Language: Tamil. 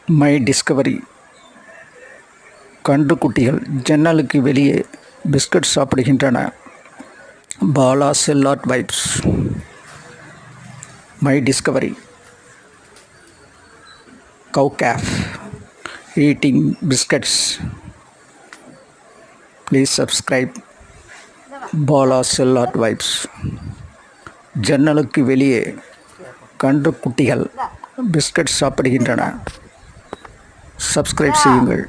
மை டிஸ்கவரி கன்றுக்குட்டிகள் ஜன்னலுக்கு வெளியே பிஸ்கட் சாப்பிடுகின்றன. Bala Chellat vibes. My Discovery cow calf eating biscuits. Please subscribe Bala Chellat vibes. ஜன்னலுக்கு வெளியே கன்றுக்குட்டிகள் பிஸ்கட் சாப்பிடுகின்றன. சப்ஸ்கிரைப் செய்யுங்கள்.